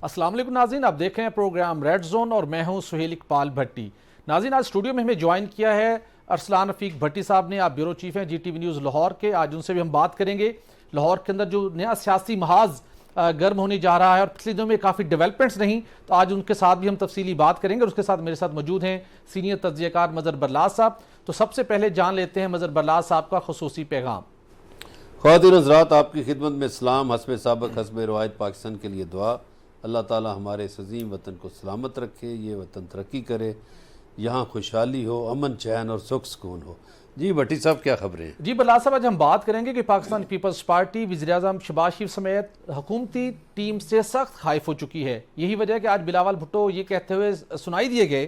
अस्सलाम वालेकुम नाज़रीन, आप देख रहे हैं प्रोग्राम रेड जोन और मैं हूं सुहेल इकबाल भट्टी। नाज़रीन, आज स्टूडियो में हमें ज्वाइन किया है अरसलान रफीक भट्टी साहब ने। आप ब्यूरो चीफ हैं GTV न्यूज़ लाहौर के। आज उनसे भी हम बात करेंगे लाहौर के अंदर जो नया सियासी महाज गर्म होने जा रहा है और पिछले दिनों में काफ़ी डेवलपमेंट्स नहीं, तो आज उनके साथ भी हम तफसीली बात करेंगे। और उसके साथ मेरे साथ मौजूद हैं सीनियर तज्ज़ियाकार मज़हर बरलास साहब। तो सबसे पहले जान लेते हैं मज़हर बरलास साहब का खुसूसी पैगाम। ख़वातीन हज़रात, आपकी खिदमत में इस्लाम हस्ब सबक हस्ब रवायत पाकिस्तान के लिए दुआ। अल्लाह ताला हमारे इस अज़ीम वतन को सलामत रखे, ये वतन तरक्की करे, यहाँ खुशहाली हो, अमन चैन और सुख सुकून हो। जी भट्टी साहब, क्या खबरें हैं? जी बरलास साहब, आज हम बात करेंगे कि पाकिस्तान पीपल्स पार्टी वज़ीर-ए-आज़म शहबाज शरीफ समेत हुकूमती टीम से सख्त खाइफ हो चुकी है। यही वजह है कि आज बिलावल भुट्टो ये कहते हुए सुनाई दिए गए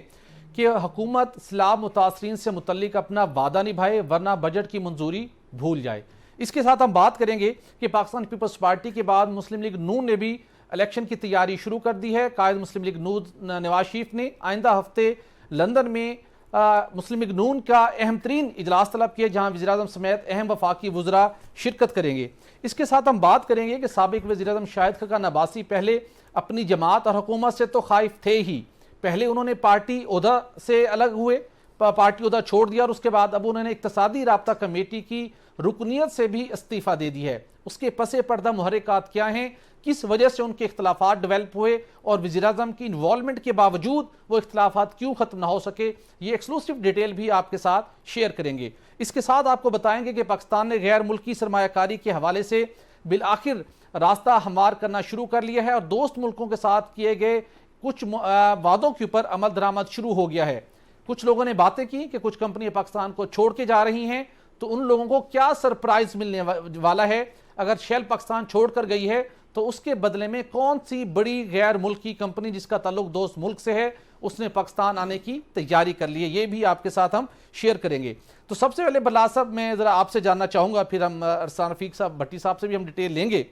कि हुकूमत सैलाब मुतासरीन से मुतल्लिक अपना वादा निभाए वरना बजट की मंजूरी भूल जाए। इसके साथ हम बात करेंगे कि पाकिस्तान पीपल्स पार्टी के बाद मुस्लिम लीग नून ने भी इलेक्शन की तैयारी शुरू कर दी है। कायद मुस्लिम लीग नून नवाज शरीफ ने आइंदा हफ्ते लंदन में मुस्लिम लीग नून का अहम तरीन इजलास तलब किया, जहां वज़ीर-ए-आज़म समेत अहम वफाकी वुज़रा शिरकत करेंगे। इसके साथ हम बात करेंगे कि साबिक वज़ीर-ए-आज़म शाहिद खाकान अब्बासी पहले अपनी जमात और हुकूमत से तो खाइफ थे ही। पहले उन्होंने पार्टी ओहदा से अलग हुए, पार्टी ओहदा छोड़ दिया और उसके बाद अब उन्होंने इक्तसादी राब्ता कमेटी की रुकनियत से भी इस्तीफा दे दी है। उसके पसे पर्दा मुहर्रिकात क्या हैं, किस वजह से उनके इख्तलाफात डेवलप हुए और वज़ीर-ए-आज़म की इन्वॉल्वमेंट के बावजूद वो इख्तलाफात क्यों खत्म ना हो सके, ये एक्सक्लूसिव डिटेल भी आपके साथ शेयर करेंगे। इसके साथ आपको बताएंगे कि पाकिस्तान ने गैर मुल्की सरमायाकारी के हवाले से बिल आखिर रास्ता हमवार करना शुरू कर लिया है और दोस्त मुल्कों के साथ किए गए कुछ वादों के ऊपर अमल दरामद शुरू हो गया है। कुछ लोगों ने बातें की कि कुछ कंपनियां पाकिस्तान को छोड़ के जा रही हैं, तो उन लोगों को क्या सरप्राइज मिलने वाला है। अगर शेल पाकिस्तान छोड़कर गई है तो उसके बदले में कौन सी बड़ी गैर मुल्की कंपनी जिसका ताल्लुक दोस्त मुल्क से है उसने पाकिस्तान आने की तैयारी कर ली है, ये भी आपके साथ हम शेयर करेंगे। तो सबसे पहले बरलास साहब, मैं जरा आपसे जानना चाहूंगा, फिर हम अरसलान रफीक साहब भट्टी साहब से भी हम डिटेल लेंगे।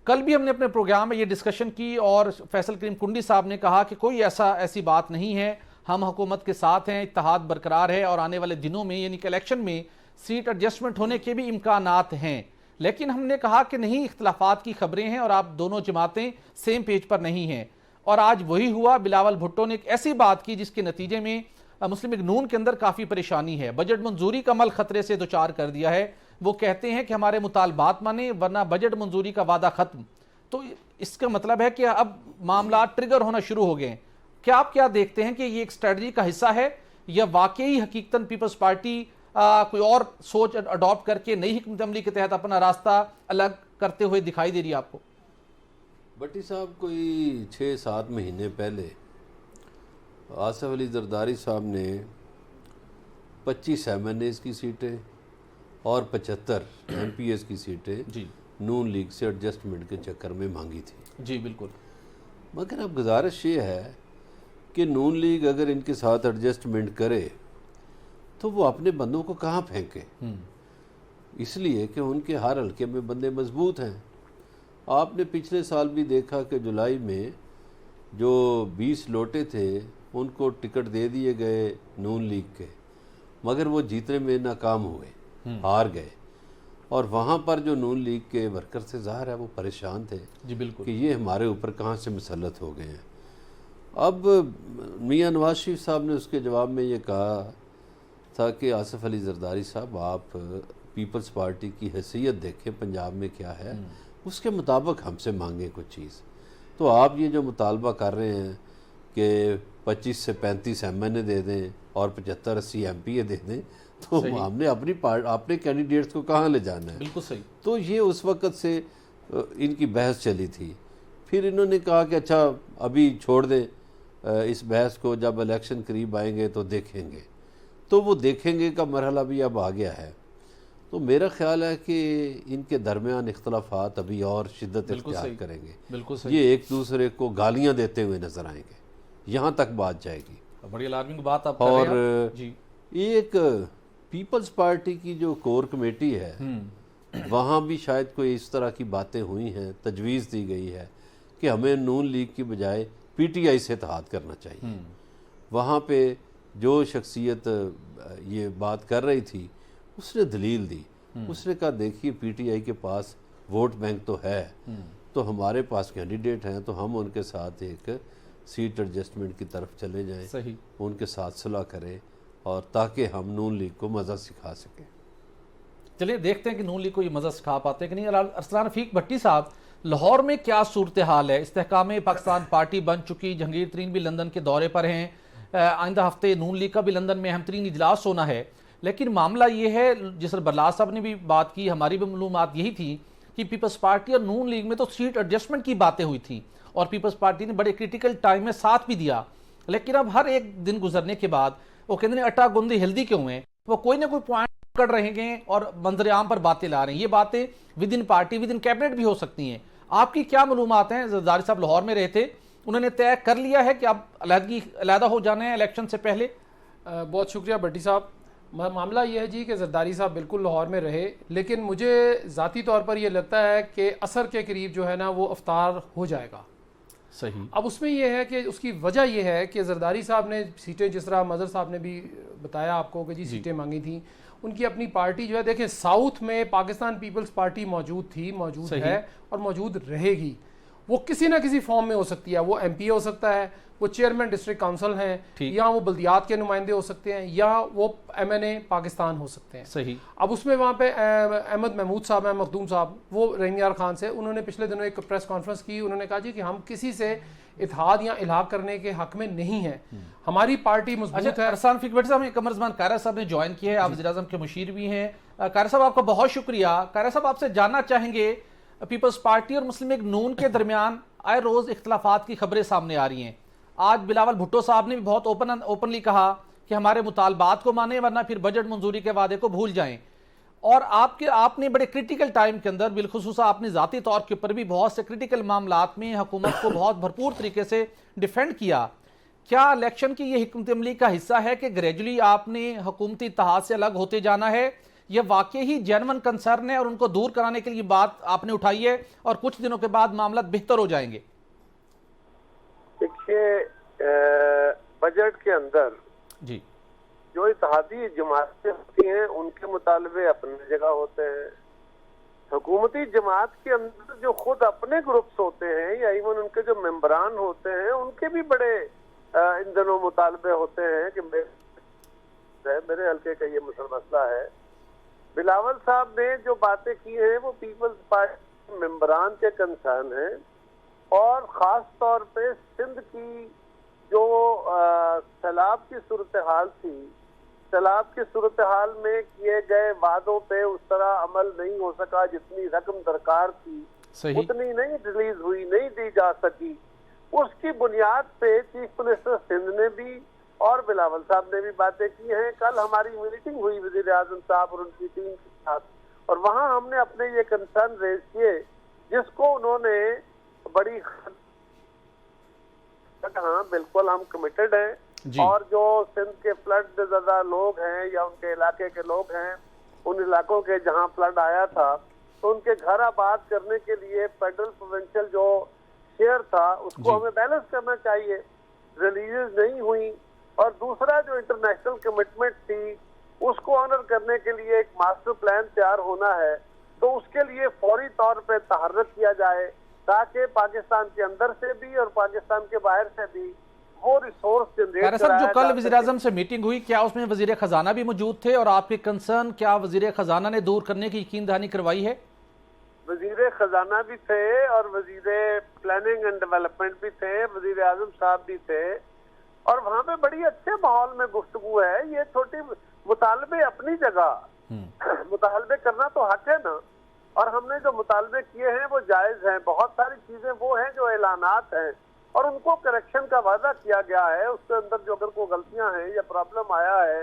कल भी हमने अपने प्रोग्राम में ये डिस्कशन की और फैसल करीम कुंडी साहब ने कहा कि कोई ऐसी बात नहीं है, हम हुकूमत के साथ हैं, इत्तेहाद बरकरार है और आने वाले दिनों में यानी कि इलेक्शन में सीट एडजस्टमेंट होने के भी इम्कानात हैं। लेकिन हमने कहा कि नहीं, इख्तलाफात की खबरें हैं और आप दोनों जमातें सेम पेज पर नहीं हैं। और आज वही हुआ। बिलावल भुट्टो ने एक ऐसी बात की जिसके नतीजे में मुस्लिम लीग नून के अंदर काफ़ी परेशानी है। बजट मंजूरी का अमल खतरे से दोचार कर दिया है। वो कहते हैं कि हमारे मुतालबात माने वरना बजट मंजूरी का वादा खत्म। तो इसका मतलब है कि अब मामला ट्रिगर होना शुरू हो गए। क्या आप क्या देखते हैं कि ये एक स्ट्रेटजी का हिस्सा है या वाकई हकीकतन पीपल्स पार्टी कोई और सोच अडॉप्ट करके नई हिकमत अमली के तहत अपना रास्ता अलग करते हुए दिखाई दे रही है आपको? भट्टी साहब, कोई 6-7 महीने पहले आसिफ अली जरदारी साहब ने 25 MNAs की सीटें और 75 MPs की सीटें जी नून लीग से एडजस्टमेंट के चक्कर में मांगी थी। जी बिल्कुल। मगर अब गुजारिश ये है कि नून लीग अगर इनके साथ एडजस्टमेंट करे तो वो अपने बंदों को कहाँ फेंके, इसलिए कि उनके हर हल्के में बंदे मजबूत हैं। आपने पिछले साल भी देखा कि जुलाई में जो 20 लोटे थे उनको टिकट दे दिए गए नून लीग के, मगर वो जीतने में नाकाम हुए, हार गए। और वहाँ पर जो नून लीग के वर्कर से ज़ाहिर है वो परेशान थे जी बिल्कुल कि ये हमारे ऊपर कहाँ से मुसल्लत हो गए हैं। अब मियां नवाज शरीफ साहब ने उसके जवाब में ये कहा था कि आसिफ अली जरदारी साहब, आप पीपल्स पार्टी की हैसियत देखें पंजाब में क्या है, उसके मुताबिक हमसे मांगे कुछ चीज़। तो आप ये जो मुतालबा कर रहे हैं कि 25 से 35 MNA दे दें और 75-80 MPA दे दें, तो हमने अपने कैंडिडेट्स को कहाँ ले जाना है? बिल्कुल सही। तो ये उस वक़्त से इनकी बहस चली थी। फिर इन्होंने कहा कि अच्छा अभी छोड़ दें इस बहस को, जब इलेक्शन करीब आएंगे तो देखेंगे। तो वो देखेंगे का मरहला भी अब आ गया है। तो मेरा ख्याल है कि इनके दरमियान इख्तलाफात अभी और शिद्दत इख्तियार करेंगे। बिल्कुल सही। ये एक दूसरे को गालियां देते हुए नजर आएंगे, यहाँ तक बात जाएगी। बड़ी अलार्मिंग बात आप और कर रहे हैं जी। एक पीपल्स पार्टी की जो कोर कमेटी है, वहाँ भी शायद कोई इस तरह की बातें हुई हैं, तजवीज़ दी गई है कि हमें नून लीग की बजाय PTI से इत्तेहाद करना चाहिए। वहाँ पे जो शख्सियत ये बात कर रही थी उसने दलील दी, उसने कहा देखिए PTI के पास वोट बैंक तो है, तो हमारे पास कैंडिडेट हैं, तो हम उनके साथ एक सीट एडजस्टमेंट की तरफ चले जाएं, सही, उनके साथ सुलह करें, और ताकि हम नून लीग को मज़ा सिखा सकें। चलिए देखते हैं कि नून लीग को ये मज़ा सिखा पाते हैं कि नहीं। अरसलान रफीक भट्टी साहब, लाहौर में क्या सूरत हाल है? इस्तेहकाम पाकिस्तान पार्टी बन चुकी, जहांगीर तरीन भी लंदन के दौरे पर हैं, आइंदा हफ्ते नून लीग का भी लंदन में अहम तरीन इजलास होना है। लेकिन मामला ये है, जिस बरलास साहब ने भी बात की, हमारी भी मालूमात यही थी कि पीपल्स पार्टी और नून लीग में तो सीट एडजस्टमेंट की बातें हुई थी और पीपल्स पार्टी ने बड़े क्रिटिकल टाइम में साथ भी दिया। लेकिन अब हर एक दिन गुजरने के बाद वो कहते हैं अटा गुंदी हेल्दी क्यों है, वो कोई ना कोई पॉइंट पकड़ रहेंगे और मंजर आम पर बातें ला रहे हैं। ये बातें with in party, with in cabinet भी हो सकती हैं। आपकी क्या मालूमात हैं? जरदारी साहब लाहौर में रहे थे, उन्होंने तय कर लिया है कि अब अलहदा हो जाना है इलेक्शन से पहले? बहुत शुक्रिया भट्टी साहब। मामला ये है जी कि जरदारी साहब बिल्कुल लाहौर में रहे, लेकिन मुझे ज़ाती तौर पर यह लगता है कि असर के करीब जो है ना वो अफ्तार हो जाएगा। सही। अब उसमें यह है कि उसकी वजह यह है कि जरदारी साहब ने सीटें, जिस तरह मज़हर साहब ने भी बताया आपको कि जी सीटें मांगी थी, उनकी अपनी पार्टी जो है, देखें साउथ में पाकिस्तान पीपल्स पार्टी मौजूद थी, मौजूद है और मौजूद रहेगी। वो किसी ना किसी फॉर्म में हो सकती है, वो एमपी हो सकता है, वो चेयरमैन डिस्ट्रिक्ट काउंसिल हैं, या वो बल्दियात के नुमाइंदे हो सकते हैं, या वो एमएनए पाकिस्तान हो सकते हैं। सही। अब उसमें वहाँ पे अहमद महमूद साहब हैं, मखदूम साहब, वो रहीम खान से, उन्होंने पिछले दिनों एक प्रेस कॉन्फ्रेंस की, उन्होंने कहा जी कि हम किसी से इत्तेहाद या इलाहा करने के हक में नहीं है, हमारी पार्टी मजबूत है। अरसान रफीक भट्टी साहब, कमर ज़मान कायरा साहब ने ज्वाइन किया है, आप वज़ीर-ए-आज़म के मुशीर भी हैं। कायरा साहब आपका बहुत शुक्रिया। कायरा साहब, आपसे जानना चाहेंगे, पीपल्स पार्टी और मुस्लिम लीग नून के दरमियान आए रोज़ इख्तलाफात की खबरें सामने आ रही हैं। आज बिलावल भुट्टो साहब ने भी बहुत ओपनली कहा कि हमारे मुतालबात को माने, वरना फिर बजट मंजूरी के वादे को भूल जाएं। और आपने बड़े क्रिटिकल टाइम के अंदर, बिलखुसूस आपने ज़ाती तौर के ऊपर भी बहुत से क्रिटिकल मामलात में हुकूमत को बहुत भरपूर तरीके से डिफेंड किया। क्या इलेक्शन की ये हिकमत अमली का हिस्सा है कि ग्रेजुअली आपने हुकूमती इत्तेहाद से अलग होते जाना है? यह वाकई ही जेन्युइन कंसर्न है और उनको दूर कराने के लिए बात आपने उठाई है और कुछ दिनों के बाद मामला बेहतर हो जाएंगे? देखिए, बजट के अंदर जी जो इत्तेहादी जमातें होती हैं उनके मुतालबे अपनी जगह होते हैं। हुकूमती जमात के अंदर जो खुद अपने ग्रुप्स होते हैं या इवन उनके जो मेंबरान होते हैं, उनके भी बड़े इन दिनों मुतालबे होते हैं कि मेरे हल्के का ये मसला है। बिलावल साहब ने जो बातें की हैं वो पीपल्स पार्टी मेंबरान के कंसर्न हैं, और ख़ास तौर पे सिंध की जो सैलाब की सूरत हाल थी, सैलाब की सूरत हाल में किए गए वादों पे उस तरह अमल नहीं हो सका, जितनी रकम दरकार थी उतनी नहीं रिलीज हुई, नहीं दी जा सकी। उसकी बुनियाद पे चीफ मिनिस्टर सिंध ने भी और बिलावल साहब ने भी बातें की हैं। कल हमारी मीटिंग हुई वज़ीर-ए-आज़म साहब और उनकी टीम के साथ, और वहाँ हमने अपने ये कंसर्न रेज किए, जिसको उन्होंने बड़ी हाँ बिल्कुल हम कमिटेड हैं, और जो सिंध के फ्लड ज़्यादा लोग हैं या उनके इलाके के लोग हैं, उन इलाकों के जहाँ फ्लड आया था, तो उनके घर आबाद करने के लिए फेडरल प्रोविंशियल जो शेयर था उसको हमें बैलेंस करना चाहिए। रिलीज नहीं हुई, और दूसरा जो इंटरनेशनल कमिटमेंट थी उसको ऑनर करने के लिए एक मास्टर प्लान तैयार होना है, तो उसके लिए फौरी तौर पे तहर्रुक किया जाए, ताकि पाकिस्तान के अंदर से भी और पाकिस्तान के बाहर से भी वो रिसोर्स जनरेट कराया। जो कल वज़ीर-ए-आज़म से मीटिंग हुई, क्या उसमें वज़ीर खजाना भी मौजूद थे, और आपके कंसर्न क्या वज़ीर खजाना ने दूर करने की यकीन दहानी करवाई है? वज़ीर खजाना भी थे और वज़ीर प्लानिंग एंड डेवलपमेंट भी थे, वज़ीर-ए-आज़म साहब भी थे, और वहाँ पे बड़ी अच्छे माहौल में गुफ्तगू है। ये छोटी मुतालबे अपनी जगह, मुतालबे करना तो हक है ना, और हमने जो मुतालबे किए हैं वो जायज हैं। बहुत सारी चीजें वो हैं जो ऐलानात हैं और उनको करेक्शन का वादा किया गया है। उसके अंदर जो अगर कोई गलतियां हैं या प्रॉब्लम आया है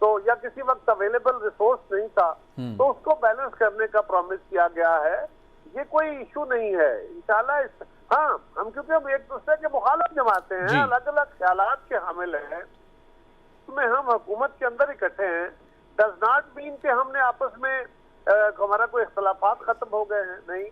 तो, या किसी वक्त अवेलेबल रिसोर्स नहीं था, तो उसको बैलेंस करने का प्रॉमिस किया गया है। ये कोई इशू नहीं है इंशाल्लाह। हाँ, हम क्योंकि हम एक दूसरे के मुखालिफ जमाते हैं, अलग अलग ख्यालात के हामिल हैं, उसमें हम हुकूमत के अंदर इकट्ठे हैं, डज नॉट मीन कि हमने आपस में हमारा कोई इख्तलाफात खत्म हो गए हैं, नहीं,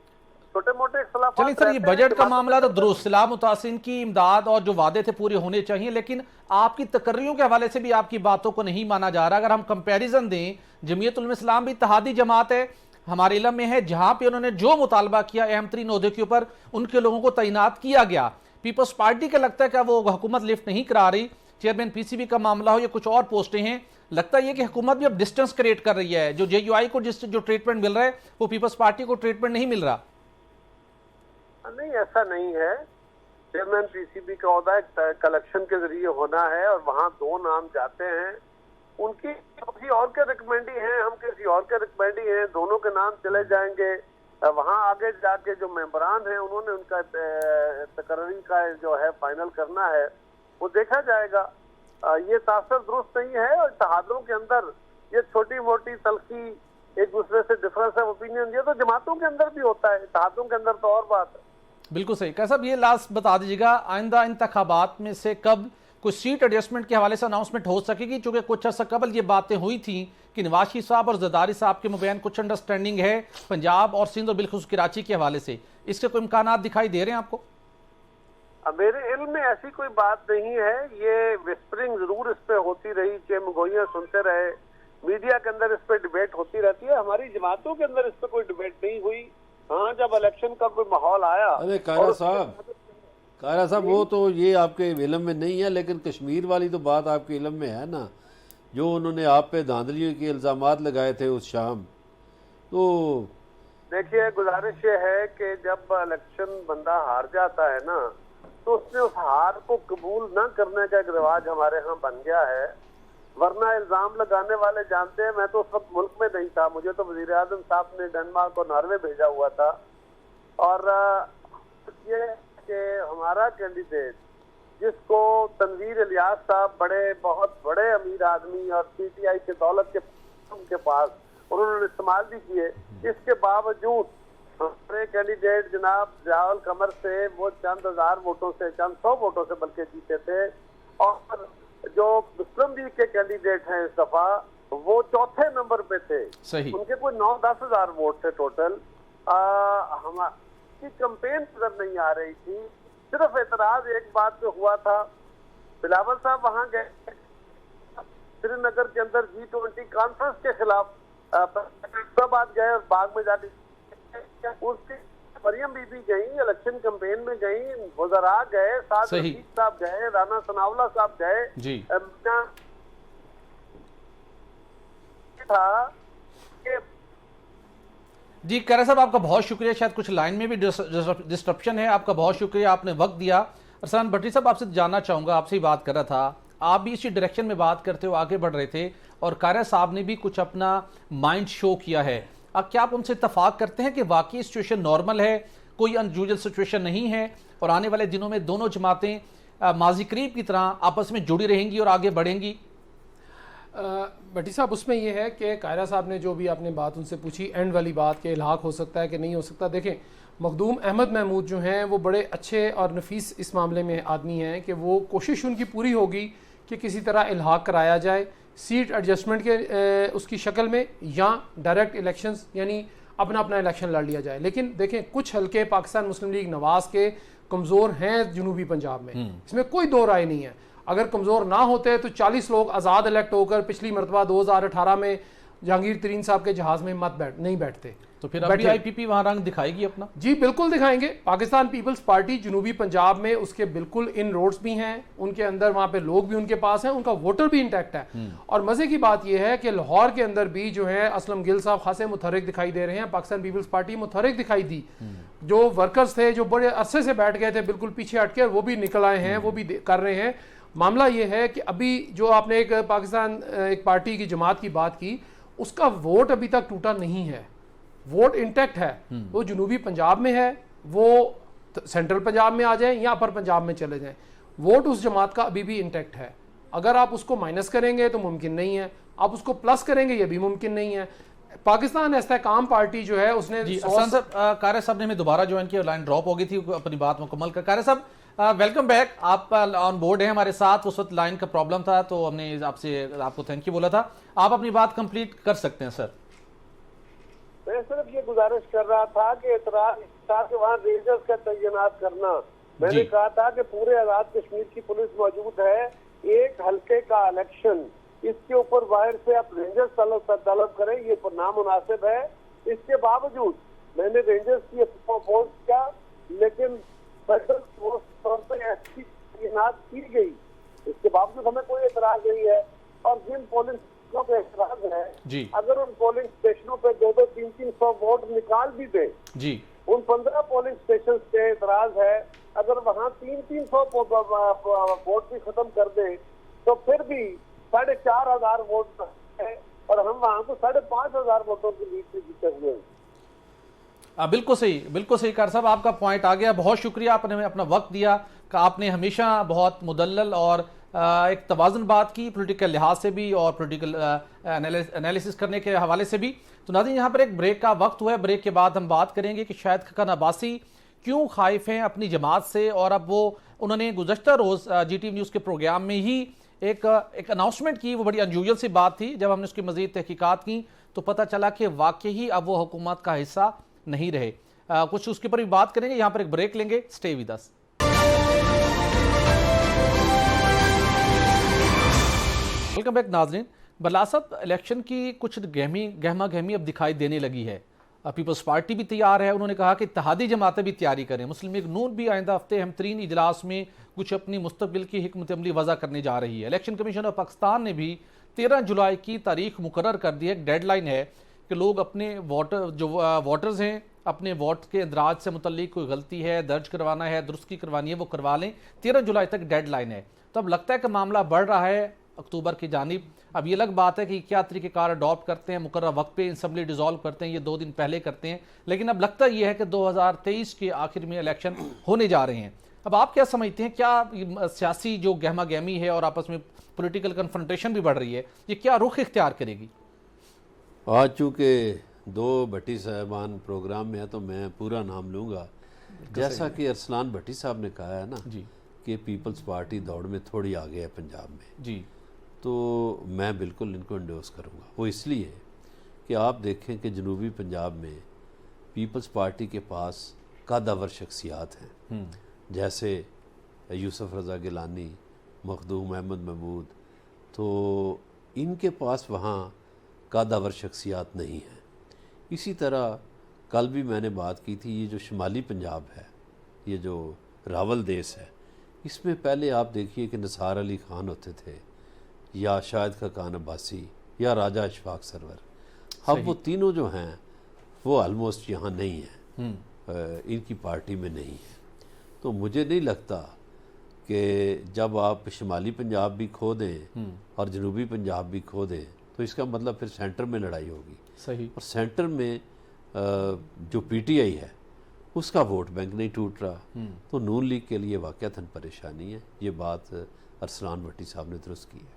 छोटे मोटे इख्तलाफात। चलिए सर, ये बजट का मामला तो दुरुस्त, सैलाब मुतासिन की इमदाद और जो वादे थे पूरे होने चाहिए, लेकिन आपकी तकर्रियों के हवाले से भी आपकी बातों को नहीं माना जा रहा। अगर हम कंपैरिजन दें, जमीयत उलमा इस्लाम भी इत्तेहादी जमात है, हमारे इलम में है, जहां पे उन्होंने जो मुतालबा किया अहम तरीन ओहदे के ऊपर उनके लोगों को तैनात किया गया। पीपल्स पार्टी का लगता है कि वो हुकूमत लिफ्ट नहीं करा रही, चेयरमैन पीसीबी का मामला हो या कुछ और पोस्टें हैं, लगता है कि हुकूमत भी अब डिस्टेंस क्रिएट कर रही है। जो जेयूआई को जो ट्रीटमेंट मिल रहा है वो पीपल्स पार्टी को ट्रीटमेंट नहीं मिल रहा। नहीं, ऐसा नहीं है। चेयरमैन पीसीबी का ओहदा कलेक्शन के जरिए होना है और वहाँ 2 नाम जाते हैं, उनकी किसी और के रिकमेंडी हैं, हम किसी और के रिकमेंडी हैं, दोनों के नाम चले जाएंगे। वहाँ आगे जाके जो मेंबरान हैं उन्होंने उनका तकर्री का जो है फाइनल करना है, वो देखा जाएगा। ये तासर दुरुस्त नहीं है और इत्तेहादों के अंदर ये छोटी मोटी तलखी, एक दूसरे से डिफरेंस ऑफ ओपिनियन, ये तो जमातों के अंदर भी होता है, इत्तेहादों के अंदर तो और बात है। बिल्कुल सही। कैसा साहब, ये लास्ट बता दीजिएगा, आइंदा इंतखाबात में से कब कुछ सीट एडजस्टमेंट के हवाले से अनाउंसमेंट हो सकेगी? चूंकि कुछ अर्सा कबल ये बातें हुई थी कि नवाज शरीफ साहब और जरदारी साहब के मुबैन कुछ अंडरस्टैंडिंग है पंजाब और सिंध और बिलखुसूस कराची के हवाले से, इसके कोई इम्कानात दिखाई दे रहे हैं आपको? मेरे इल्म में ऐसी कोई बात नहीं है। ये विस्परिंग जरूर इस पे होती रही, चेमगोइयां सुनते रहे, मीडिया के अंदर इस पे डिबेट होती रहती है, हमारी जमातों के अंदर इस पे कोई डिबेट नहीं हुई। हाँ, जब इलेक्शन का कोई माहौल आया। अरे कायरा साहब वो तो ये आपके इलम में नहीं है, लेकिन कश्मीर वाली तो बात आपके इलम में है ना, जो उन्होंने आप पे धांधलियों के इल्जामात लगाए थे उस शाम। तो देखिए, गुजारिश ये है कि जब इलेक्शन बंदा हार जाता है ना, तो उसने उस हार को कबूल न करने का एक रिवाज हमारे यहाँ बन गया है। वरना इल्जाम लगाने वाले जानते हैं, मैं तो उस वक्त मुल्क में नहीं था, मुझे तो वजीर आजम साहब ने डेनमार्क और नॉर्वे भेजा हुआ था। और ये कि हमारा कैंडिडेट, जिसको तनवीर इलियास साहब बहुत बड़े अमीर आदमी और पीटीआई के दौलत के पास उन्होंने इस्तेमाल भी किए, इसके बावजूद हमारे कैंडिडेट जनाब जियाउल कमर से वो चंद हजार वोटों से, चंद 100 वोटों से बल्कि जीते थे। और जो मुस्लिम लीग के कैंडिडेट हैं इस दफा, वो 4थे नंबर पे थे। सही। उनके कोई 9-10 हजार वोट थे टोटल। हमारी कैंपेन नजर नहीं आ रही थी। सिर्फ एतराज एक बात पे हुआ था, बिलावल साहब वहां गए श्रीनगर के अंदर G20 कॉन्फ्रेंस के खिलाफ, फैसलाबाद गए और बाग में जाके उसके मरियम बीबी गई, इलेक्शन कैंपेन में गई, वज़रा गए, साथ रशीद साहब गए, राना सनाउल्लाह साहब गए जी। था जी कायरा साहब, आपका बहुत शुक्रिया। शायद कुछ लाइन में भी डिस्ट्रप्शन है, आपका बहुत शुक्रिया, आपने वक्त दिया। अरसलान भट्टी साहब, आपसे जानना चाहूँगा, आपसे ही बात कर रहा था, आप भी इसी डायरेक्शन में बात करते हुए आगे बढ़ रहे थे और कायरा साहब ने भी कुछ अपना माइंड शो किया है। अब क्या आप उनसे इत्तफाक करते हैं कि वाकई सिचुएशन नॉर्मल है, कोई अनयूजुअल सिचुएशन नहीं है और आने वाले दिनों में दोनों जमातें माजी करीब की तरह आपस में जुड़ी रहेंगी और आगे बढ़ेंगी? भट्टी साहब, उसमें यह है कि कायरा साहब ने जो भी आपने बात उनसे पूछी, एंड वाली बात के इल्हाक हो सकता है कि नहीं हो सकता। देखें, मखदूम अहमद महमूद जो हैं वो बड़े अच्छे और नफीस इस मामले में आदमी हैं कि वो कोशिश उनकी पूरी होगी कि किसी तरह इल्हाक कराया जाए सीट एडजस्टमेंट के उसकी शक्ल में, या डायरेक्ट इलेक्शंस यानी अपना अपना इलेक्शन लड़ लिया जाए। लेकिन देखें, कुछ हल्के पाकिस्तान मुस्लिम लीग नवाज के कमज़ोर हैं जनूबी पंजाब में, इसमें कोई दो राय नहीं है। अगर कमज़ोर ना होते तो 40 लोग आज़ाद इलेक्ट होकर पिछली मरतबा 2018 में जहांगीर तरीन साहब के जहाज़ में नहीं बैठते। तो फिर अभी आईपीपी वहां रंग दिखाएगी अपना? जी बिल्कुल दिखाएंगे। पाकिस्तान पीपल्स पार्टी जनूबी पंजाब में उसके बिल्कुल इन रोड्स भी हैं, उनके अंदर वहां पे लोग भी उनके पास हैं, उनका वोटर भी इंटैक्ट है। और मजे की बात यह है कि लाहौर के अंदर भी जो है असलम गिल साहब खासे मुतहरिक दिखाई दे रहे हैं, पाकिस्तान पीपल्स पार्टी मुतहरिक दिखाई दी। जो वर्कर्स थे जो बड़े अरसे से बैठ गए थे बिल्कुल पीछे हटके, वो भी निकल आए हैं, वो भी कर रहे हैं। मामला ये है कि अभी जो आपने एक पाकिस्तान एक पार्टी की जमात की बात की, उसका वोट अभी तक टूटा नहीं है, वोट इंटैक्ट है। वो जनूबी पंजाब में है, वो सेंट्रल पंजाब में आ जाए या अपर पंजाब में चले जाएं, वोट उस जमात का अभी भी इंटैक्ट है। अगर आप उसको माइनस करेंगे तो मुमकिन नहीं है, आप उसको प्लस करेंगे ये भी मुमकिन नहीं है। पाकिस्तान इस्तेहकाम पार्टी जो है उसने कायरा साहब ने हमें दोबारा ज्वाइन किया, लाइन ड्रॉप हो गई थी, अपनी बात मुकम्मल कर। कायरा साहब वेलकम बैक, आप ऑन बोर्ड हैं हमारे साथ। उस वक्त लाइन का प्रॉब्लम था तो हमने आपको थैंक यू बोला था, आप अपनी बात कंप्लीट कर सकते हैं सर। मैं सिर्फ ये गुजारिश कर रहा था कि इतराज था कि वहाँ रेंजर्स का तैनात करना। मैंने कहा था कि पूरे आजाद कश्मीर की पुलिस मौजूद है, एक हल्के का इलेक्शन, इसके ऊपर बाहर से आप रेंजर्स तलब करें, ये नामुनासिब है। इसके बावजूद मैंने रेंजर्स की अपोज किया, लेकिन फेडरल फोर्स तौर पर ऐसी तैनात की गई, इसके बावजूद हमें कोई एतराज नहीं है। और जिन पोलिंग स्टेशनों पे एतराज है, जी अगर उन पोलिंग स्टेशनों पे 200, 300 वोट निकाल भी दे, जी उन 15 पोलिंग स्टेशन पे एतराज है, अगर वहाँ 300 वोट भी खत्म कर दे तो फिर भी 4,500 वोट है और हम वहाँ को 5,500 वोटों की लीड से जीते हुए हैं। बिल्कुल सही कार साहब, आपका पॉइंट आ गया। बहुत शुक्रिया, आपने हमें अपना वक्त दिया। कि आपने हमेशा बहुत मुदल्लल और एक तवाज़ुन बात की, पॉलिटिकल लिहाज से भी और पॉलिटिकल एनालिसिस करने के हवाले से भी। तो नाज़रीन, यहाँ पर एक ब्रेक का वक्त हुआ है। ब्रेक के बाद हम बात करेंगे कि शाहिद खकन अब्बासी क्यों खाइफ हैं अपनी जमात से, और अब उन्होंने गुज़श्ता रोज़ GTV न्यूज़ के प्रोग्राम में ही एक अनाउंसमेंट की। वो बड़ी अनयूजुअल सी बात थी। जब हमने उसकी मज़ीद तहकीकात की तो पता चला कि वाकई ही अब वो हुकूमत का हिस्सा नहीं रहे। कुछ उसके ऊपर भी बात करेंगे। यहाँ पर एक ब्रेक लेंगे। Stay with us. Welcome back नाज़रीन। बलासत इलेक्शन की कुछ गहमा गहमी अब दिखाई देने लगी है। पीपल्स पार्टी भी तैयार है। उन्होंने कहा कि इत्तेहादी जमातें भी तैयारी करें। मुस्लिम लीग नून भी आइंदा हफ्ते अहम तरीन इजलास में कुछ अपनी मुस्तकबिल की हिकमत अमली वज़ा करने जा रही है। इलेक्शन कमीशन ऑफ पाकिस्तान ने भी 13 जुलाई की तारीख मुकर्रर कर दी है। एक डेडलाइन है कि लोग अपने वोटर्स हैं, अपने वोट के इंदराज से मुतल्लिक कोई गलती है, दर्ज करवाना है, दुरुस्ती करवानी है, वो करवा लें। 13 जुलाई तक डेडलाइन है। तो अब लगता है कि मामला बढ़ रहा है अक्टूबर की जानिब। अब ये अलग बात है कि क्या तरीक़ेकार अडॉप्ट करते हैं, मुकर्रर वक्त पे असम्बली डिज़ोल्व करते हैं, ये 2 दिन पहले करते हैं। लेकिन अब लगता ये है कि 2023 के आखिर में इलेक्शन होने जा रहे हैं। अब आप क्या समझते हैं, क्या सियासी जो गहमा गहमी है और आपस में पॉलिटिकल कन्फ्रंटेशन भी बढ़ रही है, ये क्या रुख इख्तियार करेगी? आज चूँकि 2 भट्टी साहबान प्रोग्राम में है तो मैं पूरा नाम लूँगा। जैसा कि अरसलान भट्टी साहब ने कहा है ना जी कि पीपल्स पार्टी दौड़ में थोड़ी आगे है पंजाब में, जी, तो मैं बिल्कुल इनको इंडोर्स करूँगा। वो इसलिए कि आप देखें कि जनूबी पंजाब में पीपल्स पार्टी के पास कादावर शख्सियात हैं, जैसे यूसुफ रज़ा गिलानी, मखदूम अहमद महमूद, तो इनके पास वहाँ कादावर शख्सियात नहीं हैं। इसी तरह कल भी मैंने बात की थी, ये जो शुमाली पंजाब है, ये जो रावल देश है, इसमें पहले आप देखिए कि निसार अली खान होते थे, या शाहिद खकान अब्बासी, या राजा इशफाक सरवर। अब वो तीनों जो हैं वो ऑलमोस्ट यहाँ नहीं हैं, इनकी पार्टी में नहीं है। तो मुझे नहीं लगता कि जब आप शुमाली पंजाब भी खो दें और जनूबी पंजाब भी खो दें तो इसका मतलब फिर सेंटर में लड़ाई होगी। सही। और सेंटर में जो PTI है उसका वोट बैंक नहीं टूट रहा, तो नून लीग के लिए वाक़अतन परेशानी है। ये बात अरसलान भट्टी साहब ने दुरुस्त की है।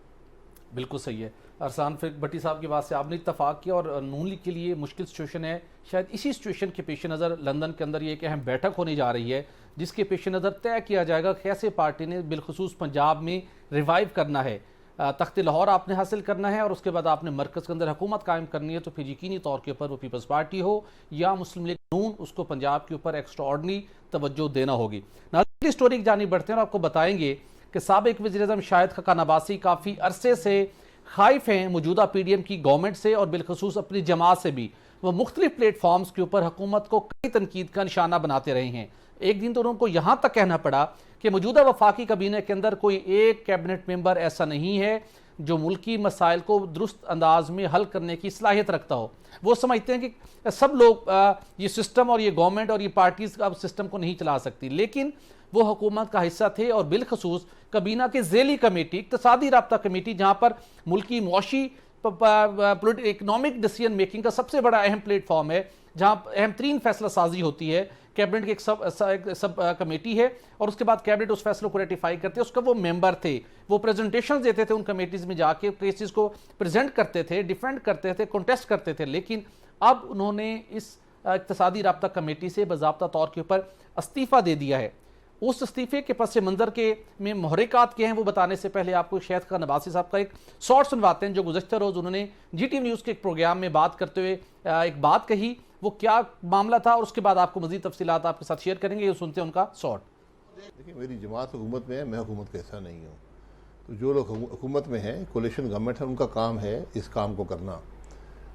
बिल्कुल सही है। अरसान भट्टी साहब की बात से आपने इत्तफाक किया, और नून लीग के लिए मुश्किल सिचुएशन है। शायद इसी सिचुएशन के पेश नज़र लंदन के अंदर ये एक अहम बैठक होने जा रही है, जिसके पेश नज़र तय किया जाएगा कैसे पार्टी ने बिलखुसूस पंजाब में रिवाइव करना है। तख्त लाहौर आपने हासिल करना है और उसके बाद आपने मरकज़ के अंदर हुकूमत कायम करनी है, तो फिर यकीनी तौर के ऊपर वो पीपल्स पार्टी हो या मुस्लिम लीग नून, उसको पंजाब के ऊपर एक्स्ट्राऑर्डिनरी तवज्जो देना होगी। नाज़रीन, स्टोरी की जानिब बढ़ते हैं और आपको बताएंगे कि साबिक वज़ीर-ए-आज़म शाहिद खकान अब्बासी काफ़ी अरसे से खाइफ हैं मौजूदा PDM की गवर्नमेंट से और बिलखसूस अपनी जमात से भी। वो मुख्तलिफ प्लेटफॉर्म्स के ऊपर हुकूमत को कई तनकीद का निशाना बनाते रहे हैं। एक दिन तो उनको यहाँ तक कहना पड़ा कि मौजूदा वफाकी काबीना के अंदर कोई एक कैबिनेट मेंबर ऐसा नहीं है जो मुल्की मसाइल को दुरुस्त अंदाज में हल करने की सलाहियत रखता हो। वो समझते हैं कि सब लोग ये सिस्टम और ये गवर्नमेंट और ये पार्टीज अब सिस्टम को नहीं चला सकती, लेकिन वो हुकूमत का हिस्सा थे। और बिलखसूस काबीना की ज़ेली कमेटी, इक़्तिसादी राब्ता कमेटी, जहाँ पर मुल्की मुआशी इकनॉमिक डिसीजन मेकिंग का सबसे बड़ा अहम प्लेटफॉर्म है, जहाँ अहम तरीन फैसला साजी होती है। कैबिनेट की एक सब कमेटी है और उसके बाद कैबिनेट उस फैसलों को रेटिफाई करते हैं। उसका वो मेंबर थे, वो प्रेजेंटेशन देते थे उन कमेटीज़ में जाके, केसेस को प्रेजेंट करते थे, डिफेंड करते थे, कॉन्टेस्ट करते थे। लेकिन अब उन्होंने इस इक़्तिसादी राब्ता कमेटी से बाज़ाब्ता तौर के ऊपर इस्तीफ़ा दे दिया है। उस इस्तीफे के पस मंज़र के में महरिकात के हैं वो बताने से पहले आपको शाहिद खकान अब्बासी साहब का एक शॉर्ट सुनवाते हैं, जो गुज़श्ता रोज़ उन्होंने GTV न्यूज़ के एक प्रोग्राम में बात करते हुए एक बात कही। वो क्या मामला था और उसके बाद आपको मज़ीद तफसीलात आपके साथ शेयर करेंगे। ये सुनते हैं उनका शॉर्ट। देखिए, मेरी जमात हुकूमत में है, मैं हुकूमत का हिस्सा नहीं हूँ। तो जो लोग हुकूमत में हैं, कोलिशन गवर्नमेंट है, उनका काम है इस काम को करना।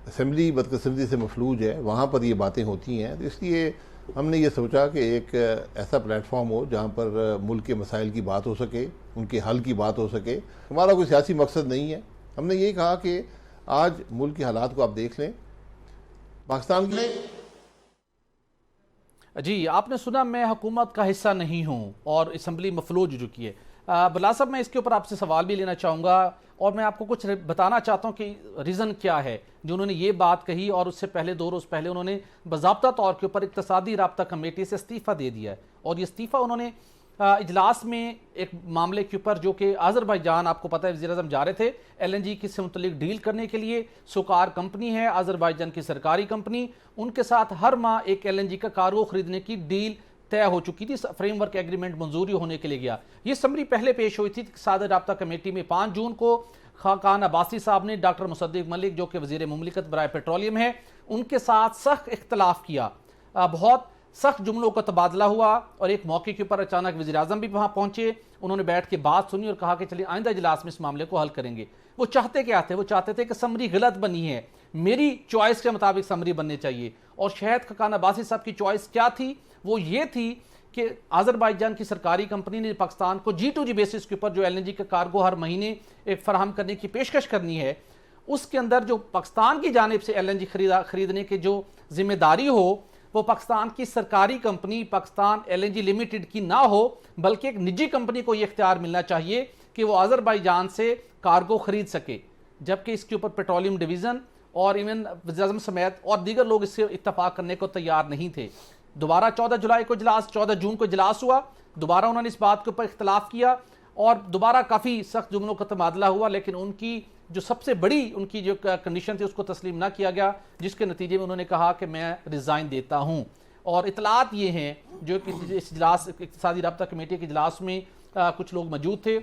असेंबली बदकिस्मती से मफलूज है, वहाँ पर ये बातें होती हैं। तो इसलिए हमने ये सोचा कि एक ऐसा प्लेटफॉर्म हो जहाँ पर मुल्क के मसाइल की बात हो सके, उनके हल की बात हो सके। हमारा कोई सियासी मकसद नहीं है। हमने यही कहा कि आज मुल्क के हालात को आप देख लें, पाकिस्तान की जी आपने सुना मैं हुकूमत का हिस्सा नहीं हूं और असम्बली मफलूज हो चुकी है। बला साहब मैं इसके ऊपर आपसे सवाल भी लेना चाहूँगा और मैं आपको कुछ बताना चाहता हूँ कि रीज़न क्या है जो उन्होंने ये बात कही और उससे पहले 2 रोज़ पहले उन्होंने बाज़ाब्ता तौर के ऊपर इक़्तिसादी राब्ता कमेटी से इस्तीफ़ा दे दिया है। और ये इस्तीफ़ा उन्होंने इजलास में एक मामले के ऊपर जो कि आज़रबाईजान, आपको पता है वज़ीर-ए-आज़म जा रहे थे LNG की से मुतल्लिक डील करने के लिए। सुकार कंपनी है आज़रबाईजान की सरकारी कंपनी, उनके साथ हर माह एक LNG का कार्गो खरीदने की डील तय हो चुकी थी। फ्रेमवर्क एग्रीमेंट मंजूरी होने के लिए गया। ये समरी पहले पेश हुई थी इक़्तिसादी राब्ता कमेटी में 5 जून को। खाकान अब्बासी साहब ने डॉक्टर मुसद्दिक मलिक जो कि वज़ीर मुमलिकत बराए पेट्रोलियम है, उनके साथ सख्त इख्तलाफ किया। बहुत सख्त जुमलों का तबादला हुआ और एक मौके के ऊपर अचानक वज़ीर-ए-आज़म भी वहाँ पहुँचे। उन्होंने बैठ के बात सुनी और कहा कि चलिए आइंदा इजलास में इस मामले को हल करेंगे। वो चाहते क्या थे? वो चाहते थे कि समरी गलत बनी है, मेरी चॉइस के मुताबिक समरी बननी चाहिए। और शायद खाकान अब्बासी साहब की चॉइस क्या थी? वो ये थी कि आज़रबाईजान की सरकारी कंपनी ने पाकिस्तान को G2G बेसिस के ऊपर जो LNG का कार्गो हर महीने एक फराहम करने की पेशकश करनी है, उसके अंदर जो पाकिस्तान की जानिब से LNG खरीदने की जो जिम्मेदारी हो वो पाकिस्तान की सरकारी कंपनी पाकिस्तान LNG लिमिटेड की ना हो, बल्कि एक निजी कंपनी को यह इख्तियार मिलना चाहिए कि वो आज़रबाईजान से कार्गो खरीद सके। जबकि इसके ऊपर पेट्रोलियम डिवीज़न और इवन वज़ीर-ए-आज़म समेत और दीगर लोग इससे इत्तफाक करने को तैयार नहीं थे। दोबारा 14 जून को इजलास हुआ, दोबारा उन्होंने इस बात के ऊपर इख्तलाफ किया और दोबारा काफ़ी सख्त जुमलों का तबादला हुआ। लेकिन उनकी जो सबसे बड़ी उनकी जो कंडीशन थी उसको तस्लीम ना किया गया, जिसके नतीजे में उन्होंने कहा कि मैं रिज़ाइन देता हूँ। और इतलात ये हैं जो कि इस इजलास इक़्तिसादी राब्ता कमेटी के इजलास में कुछ लोग मौजूद थे,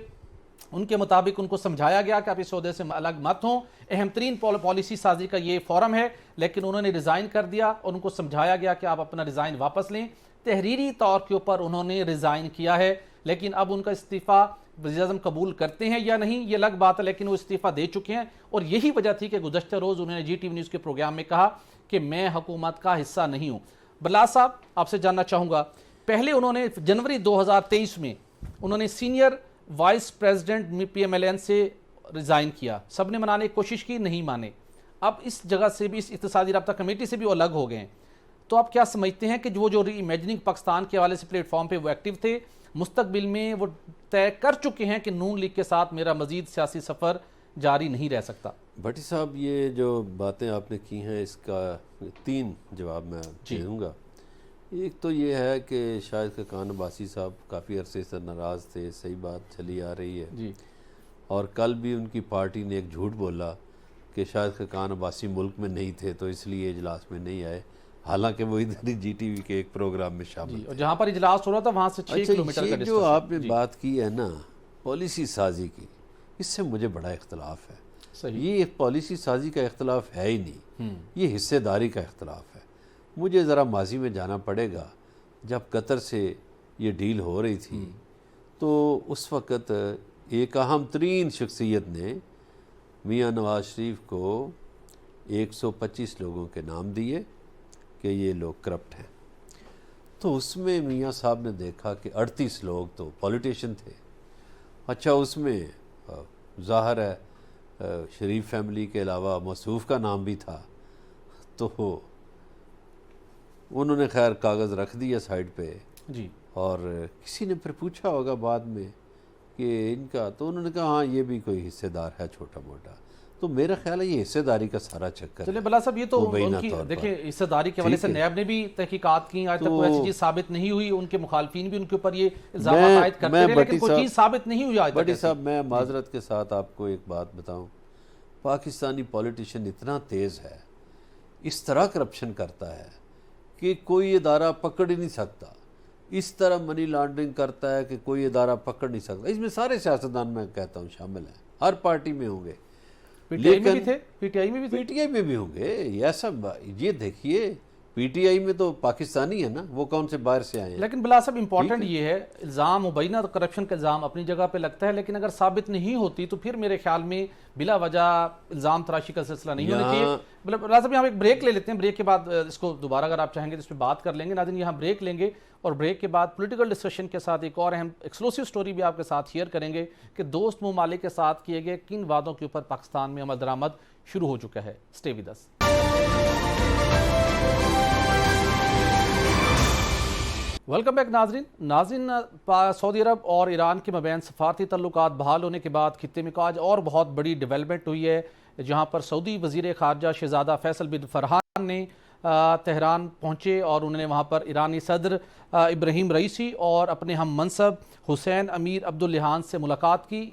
उनके मुताबिक उनको समझाया गया कि आप इस ओहदे से अलग मत हों, अहम तरीन पॉलिसी साजी का ये फोरम है। लेकिन उन्होंने रिज़ाइन कर दिया और उनको समझाया गया कि आप अपना रिज़ाइन वापस लें। तहरीरी तौर के ऊपर उन्होंने रिज़ाइन किया है, लेकिन अब उनका इस्तीफ़ा वज़ीर-ए-आज़म कबूल करते हैं या नहीं ये अलग बात है, लेकिन वो इस्तीफ़ा दे चुके हैं। और यही वजह थी कि गुज़श्ता रोज़ उन्होंने GTV न्यूज़ के प्रोग्राम में कहा कि मैं हुकूमत का हिस्सा नहीं हूँ। बला साहब आपसे जानना चाहूँगा, पहले उन्होंने जनवरी 2023 में उन्होंने सीनियर वाइस प्रेसिडेंट PMLN से रिज़ाइन किया, सब ने मनाने की कोशिश की, नहीं माने। अब इस जगह से भी, इस इक़्तिसादी राब्ता कमेटी से भी वो अलग हो गए हैं। तो आप क्या समझते हैं कि वो जो री इमेजिनिंग पाकिस्तान के हवाले से प्लेटफॉर्म पे वो एक्टिव थे, मुस्तकबिल में वो तय कर चुके हैं कि नून लीग के साथ मेरा मजीद सियासी सफ़र जारी नहीं रह सकता? भट्टी साहब, ये जो बातें आपने की हैं इसका 3 जवाब मैं दूँगा। एक तो ये है कि शायद खाकान अब्बासी साहब काफ़ी अरसे से नाराज़ थे, सही बात चली आ रही है जी। और कल भी उनकी पार्टी ने एक झूठ बोला कि शायद खाकान अब्बासी मुल्क में नहीं थे तो इसलिए इजलास में नहीं आए, हालांकि वो इधर ही GTV के एक प्रोग्राम में शामिल और जहाँ पर इजलास हो रहा था वहाँ से 6 किलोमीटर का जो आपने बात की है ना पॉलिसी साजी की, इससे मुझे बड़ा इख्तलाफ है। सही। ये एक पॉलिसी साजी का इख्तलाफ है ही नहीं, ये हिस्सेदारी का इख्तलाफ है। मुझे ज़रा माजी में जाना पड़ेगा, जब कतर से ये डील हो रही थी तो उस वक़्त एक अहम तरीन शख्सियत ने मियाँ नवाज शरीफ को 125 लोगों के नाम दिए कि ये लोग करप्ट हैं। तो उसमें मियाँ साहब ने देखा कि 38 लोग तो पॉलिटिशियन थे। अच्छा, उसमें ज़ाहिर है शरीफ फैमिली के अलावा मसूफ़ का नाम भी था। तो उन्होंने खैर कागज़ रख दिया साइड पे जी। और किसी ने फिर पूछा होगा बाद में कि इनका, तो उन्होंने कहा हाँ ये भी कोई हिस्सेदार है छोटा मोटा। तो मेरा ख्याल है ये हिस्सेदारी का सारा चक्कर। चलिए बला साहब, ये तो उनकी देखिए हिस्सेदारी के हवाले से नैब ने भी तहकीकात की, आज तक कोई ऐसी चीज़ साबित नहीं हुई। उनके मुखालफिन भी उनके ऊपर ये इल्ज़ाम आयद करते रहे, लेकिन कोई चीज़ साबित नहीं हुई आज तक। भट्टी साहब, मैं माजरत के साथ आपको एक बात बताऊं, पाकिस्तानी पॉलिटिशियन इतना तेज़ है, इस तरह करप्शन करता है कि कोई इदारा पकड़ ही नहीं सकता। इस तरह मनी लॉन्ड्रिंग करता है कि कोई इदारा पकड़ नहीं सकता। इसमें सारे सियासतदान मैं कहता हूँ शामिल हैं, हर पार्टी में होंगे, PTI में भी थे, PTI में भी थे, PTI में भी होंगे। ऐसा ये देखिए पीटीआई में तो पाकिस्तानी है ना, वो कौन से बाहर से आए हैं। लेकिन बिला साहब इंपॉर्टेंट ये है, इल्ज़ाम मुबैना तो करप्शन का इल्ज़ाम अपनी जगह पे लगता है, लेकिन अगर साबित नहीं होती तो फिर मेरे ख्याल में बिला वजह इल्ज़ाम तराशी का सिलसिला नहीं होना चाहिए। बिला साहब यहाँ एक ब्रेक ले लेते हैं, ब्रेक के बाद इसको दोबारा अगर आप चाहेंगे तो इस पर बात कर लेंगे। नाज़रीन यहाँ ब्रेक लेंगे और ब्रेक के बाद पॉलिटिकल डिस्कशन के साथ एक और अहम एक्सक्लूसिव स्टोरी भी आपके साथ शेयर करेंगे कि दोस्त ममालिक के साथ किए गए किन वादों के ऊपर पाकिस्तान में अमल दरामद शुरू हो चुका है। Stay with us. Welcome back नाजरीन, सऊदी अरब और ईरान के मबैन सफारती तल्लुकात बहाल होने के बाद खित्ते में आज और बहुत बड़ी डेवलपमेंट हुई है, जहां पर सऊदी वज़ीर ख़ारजा शहज़ादा फैसल बिन फरहान ने तेहरान पहुंचे और उन्होंने वहां पर ईरानी सदर इब्राहिम रईसी और अपने हम मनसब हुसैन अमीर अब्दुल्लिहान से मुलाकात की।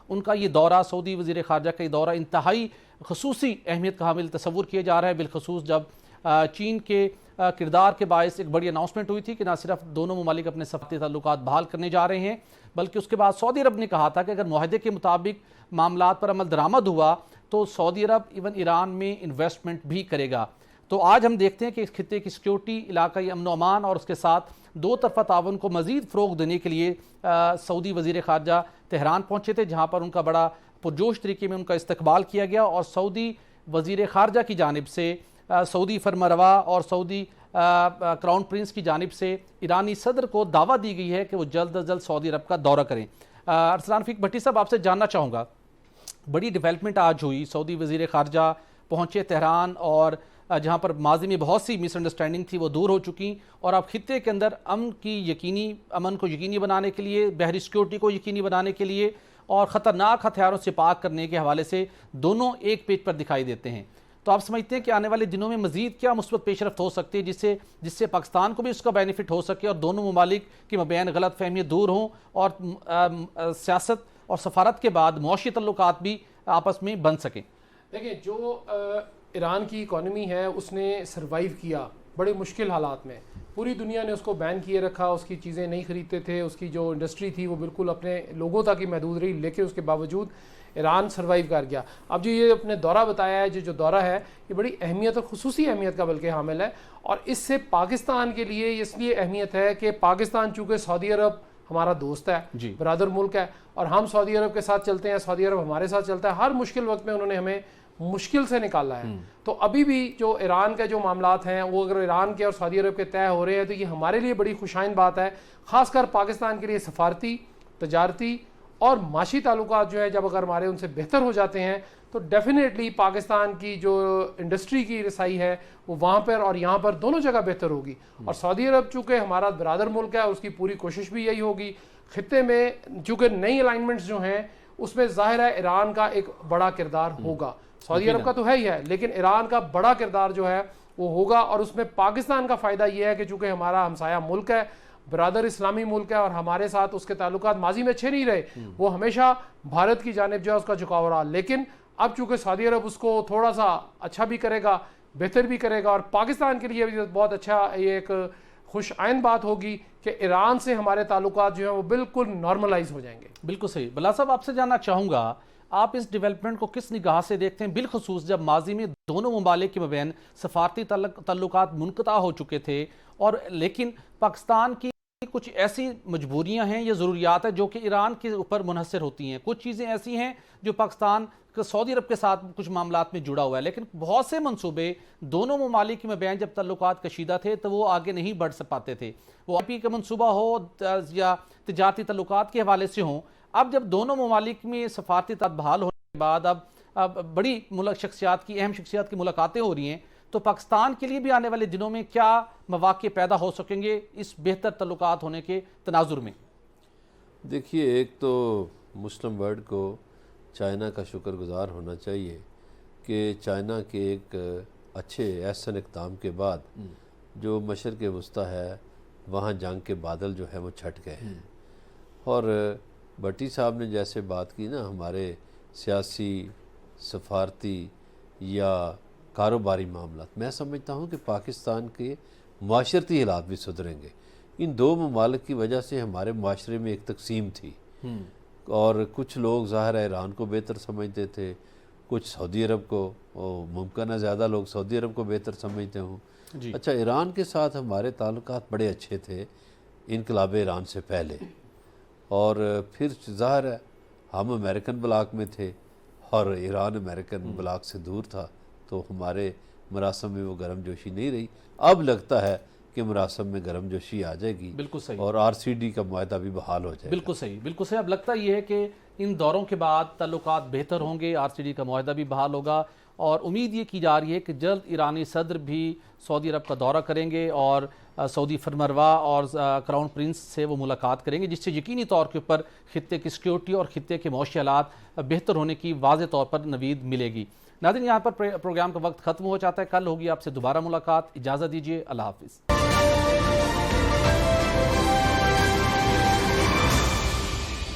उनका ये दौरा, सऊदी वज़ीर ख़ारजा का ये दौरा इंतहाई खसूसी अहमियत का हामिल तस्वुर किया जा रहा है, बिलखसूस जब चीन के किरदार के बायस एक बड़ी अनाउंसमेंट हुई थी कि ना सिर्फ दोनों ममालिक अपने सफ़ारती ताल्लुकात बहाल करने जा रहे हैं, बल्कि उसके बाद सऊदी अरब ने कहा था कि अगर मुआहदे के मुताबिक मामलात पर अमल दरामद हुआ तो सऊदी अरब इवन ईरान में इन्वेस्टमेंट भी करेगा। तो आज हम देखते हैं कि इस खित्ते की सिक्योरिटी, इलाकाई अमन व अमान और उसके साथ दो तरफ़ा ताउन को मज़ीद फ़रोग़ देने के लिए सऊदी वज़ीर ख़ारजा तेहरान पहुँचे थे, जहाँ पर उनका बड़ा पुरजोश तरीके में उनका इस्तकबाल किया गया और सऊदी वज़ीर ख़ारजा की जानिब से सऊदी फरमरवा और सऊदी क्राउन प्रिंस की जानिब से ईरानी सदर को दावा दी गई है कि वो जल्द अज जल्द सऊदी अरब का दौरा करें। अरसलान फ़ीक भट्टी साहब, आपसे जानना चाहूँगा, बड़ी डेवलपमेंट आज हुई, सऊदी वज़ीर ख़ारजा पहुँचे तेहरान और जहाँ पर माजी में बहुत सी मिसअंडरस्टैंडिंग थी वो दूर हो चुकी और अब खित्ते के अंदर अमन को यकीनी बनाने के लिए, बहरी सिक्योरिटी को यकीनी बनाने के लिए और ख़तरनाक हथियारों से पाक करने के हवाले से दोनों एक पेज पर दिखाई देते हैं। तो आप समझते हैं कि आने वाले दिनों में मज़ीद क्या मुस्बत पेशरफ्त हो सकती है जिससे पाकिस्तान को भी उसका बेनिफिट हो सके और दोनों ममालिक की मबैन गलत फहमियाँ दूर हों और सियासत और सफारत के बाद मुआशी तल्लुकात भी आपस में बन सकें? देखिए, जो ईरान की इकॉनमी है उसने सरवाइव किया बड़े मुश्किल हालात में। पूरी दुनिया ने उसको बैन किए रखा, उसकी चीज़ें नहीं खरीदते थे, उसकी जो इंडस्ट्री थी वो बिल्कुल अपने लोगों तक ही महदूद रही, लेकिन उसके बावजूद ईरान सर्वाइव कर गया। अब जो ये अपने दौरा बताया है, जो दौरा है ये बड़ी अहमियत और खुसूसी अहमियत का बल्कि हामिल है और इससे पाकिस्तान के लिए इसलिए अहमियत है कि पाकिस्तान चूँकि सऊदी अरब हमारा दोस्त है, बरादर मुल्क है और हम सऊदी अरब के साथ चलते हैं, सऊदी अरब हमारे साथ चलता है। हर मुश्किल वक्त में उन्होंने हमें मुश्किल से निकाला है। तो अभी भी जो ईरान के जो मामलात हैं वो अगर ईरान के और सऊदी अरब के तय हो रहे हैं तो ये हमारे लिए बड़ी खुशाइन बात है, ख़ासकर पाकिस्तान के लिए। सफारती, तजारती और माशी ताल्लुकात जो है जब अगर हमारे उनसे बेहतर हो जाते हैं तो डेफिनेटली पाकिस्तान की जो इंडस्ट्री की रसाई है वो वहाँ पर और यहाँ पर दोनों जगह बेहतर होगी। और सऊदी अरब चूँकि हमारा बरादर मुल्क है, उसकी पूरी कोशिश भी यही होगी। खित्ते में चूँकि नई अलाइनमेंट्स जो हैं उसमें ज़ाहिर है ईरान का एक बड़ा किरदार होगा। सऊदी अरब का तो है ही है, लेकिन ईरान का बड़ा किरदार जो है वो होगा और उसमें पाकिस्तान का फ़ायदा ये है कि चूँकि हमारा हमसाया मुल्क है, बरादर इस्लामी मुल्क है और हमारे साथ उसके ताल्लुकात माजी में अच्छे नहीं रहे, वो हमेशा भारत की जानिब जो है उसका झुकाव रहा। लेकिन अब चूँकि सऊदी अरब उसको थोड़ा सा अच्छा भी करेगा, बेहतर भी करेगा और पाकिस्तान के लिए भी बहुत अच्छा ये एक खुश आइन बात होगी कि ईरान से हमारे ताल्लुकात जो हैं वो बिल्कुल नॉर्मलाइज हो जाएंगे। बिल्कुल सही। बिला साहब, आपसे जानना चाहूँगा, आप इस डेवलपमेंट को किस निगाह से देखते हैं, बिलखसूस जब माजी में दोनों ममालिक के मबैन सफारती तल्लुकात मुनक़ता हो चुके थे और लेकिन पाकिस्तान की कुछ ऐसी मजबूरियां हैं या ज़रूरियात है जो कि ईरान के ऊपर मुनहसर होती हैं, कुछ चीज़ें ऐसी हैं जो पाकिस्तान सऊदी अरब के साथ कुछ मामलात में जुड़ा हुआ है, लेकिन बहुत से मंसूबे दोनों ममालिक में बयान जब तल्लुकात कशीदा थे तो वो आगे नहीं बढ़ पाते थे, वो आईपी का मंसूबा हो या तिजारती तल्लुकात के हवाले से हों। अब जब दोनों ममालिक में सफारती ताल्लुकात बहाल होने के बाद अब बड़ी अहम शख्सियात की मुलाकातें हो रही हैं, तो पाकिस्तान के लिए भी आने वाले दिनों में क्या मौक़े पैदा हो सकेंगे इस बेहतर तल्लुकात होने के तनाजुर में? देखिए, एक तो मुस्लिम वर्ल्ड को चाइना का शुक्रगुजार होना चाहिए कि चाइना के एक अच्छे एहसन इक़दाम के बाद जो मशरक़ वस्ता है वहाँ जंग के बादल जो है वो छट गए हैं। और भट्टी साहब ने जैसे बात की ना, हमारे सियासी, सफारती या कारोबारी मामला, मैं समझता हूँ कि पाकिस्तान के माशरती हालात भी सुधरेंगे। इन दो ममालिक की वजह से हमारे माशरे में एक तकसीम थी और कुछ लोग ज़ाहिर है ईरान को बेहतर समझते थे, कुछ सऊदी अरब को, मुमकिन है ज़्यादा लोग सऊदी अरब को बेहतर समझते हों। जी। अच्छा, ईरान के साथ हमारे ताल्लुकात बड़े अच्छे थे इनकलाब ईरान से पहले, और फिर ज़ाहिर है हम अमेरिकन ब्लॉक में थे और ईरान अमेरिकन ब्लॉक से दूर था, तो हमारे मरासम में वो गर्मजोशी नहीं रही। अब लगता है कि मरासम में गर्मजोशी आ जाएगी, बिल्कुल सही, और आरसीडी का मुआहदा भी बहाल हो जाएगा। बिल्कुल सही, बिल्कुल सही। अब लगता ये है कि इन दौरों के बाद ताल्लुकात बेहतर होंगे, आरसीडी का मुआहदा भी बहाल होगा, और उम्मीद ये की जा रही है कि जल्द ईरानी सदर भी सऊदी अरब का दौरा करेंगे और सऊदी फरमरवा और क्राउन प्रिंस से वो मुलाकात करेंगे, जिससे यकीनी तौर के ऊपर खित्ते की सिक्योरिटी और खित्ते के मौशी हालात बेहतर होने की वाज़े तौर पर नवीद मिलेगी। नाज़रीन, यहाँ पर प्रोग्राम का वक्त ख़त्म हो जाता है। कल होगी आपसे दोबारा मुलाकात। इजाज़त दीजिए, अल्लाह हाफ़िज़।